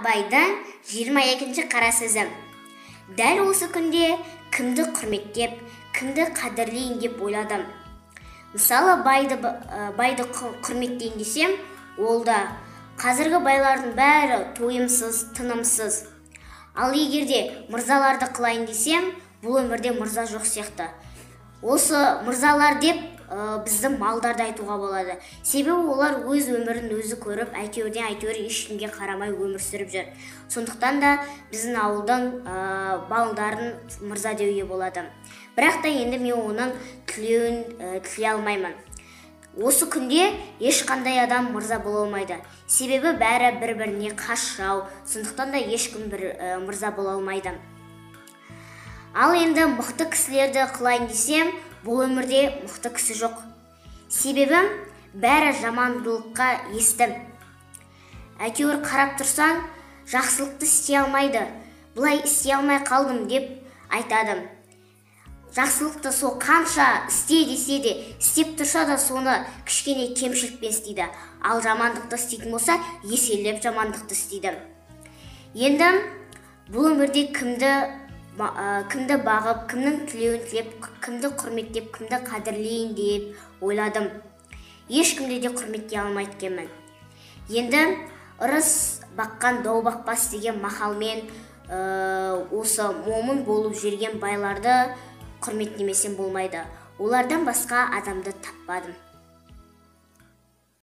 Абайдың 22-ші қара сөзі. Дәл осы күнде кімді құрметтеп, кімді қадірлейін деп ойладым. Мысалы, байды құрметтейін десем, ол да қазіргі байлардың бәрі тойымсыз, тынымсыз. Ал егерде мырзаларды қылайын десем, бұл өмірде мырза жоқ сияқты. Осы мырзалар деп біздің малдарды айтуға болады. Себебі олар өз өмірін өзі көріп, әйтеуір ешкімге қарамай өмір сүріп жүр. Сондықтан да біздің ауылдың балдарын мырза деуге болады. Бірақ та енді мен оның тілеуін тілей алмаймын. Осы күнде ешқандай адам мырза бола алмайды. Себебі бәрі бір-біріне қас жау. Сондықтан да ешкім мырза бола алмайды. Ал енді мықты кісілерді қылайын десем, бұл өмірде мықты кісі жоқ. Себебі бәрі жамандылыққа есті. Әйтеуір қарап тұрсаң, жақсылықты істей алмайды. Бұлай істей алмай қалдым деп айтады. Жақсылықты сол қанша істе десе де, істеп тұрса да соны кішкене кемшілікпен істейді. Ал жамандықты істейтін болса, еселеп жамандықты істейді. Енді бұл өмірде кімді бағып, кімнің тілеуін тілеп, кімді құрметтеп, кімді қадірлейін деп ойладым. Ешкімді де құрметтей алмайды екенмін. Енді ырыс баққан дау бақпас деген мақалмен осы момын болып жүрген байларды құрметтемесем болмайды. Олардан басқа адамды таппадым.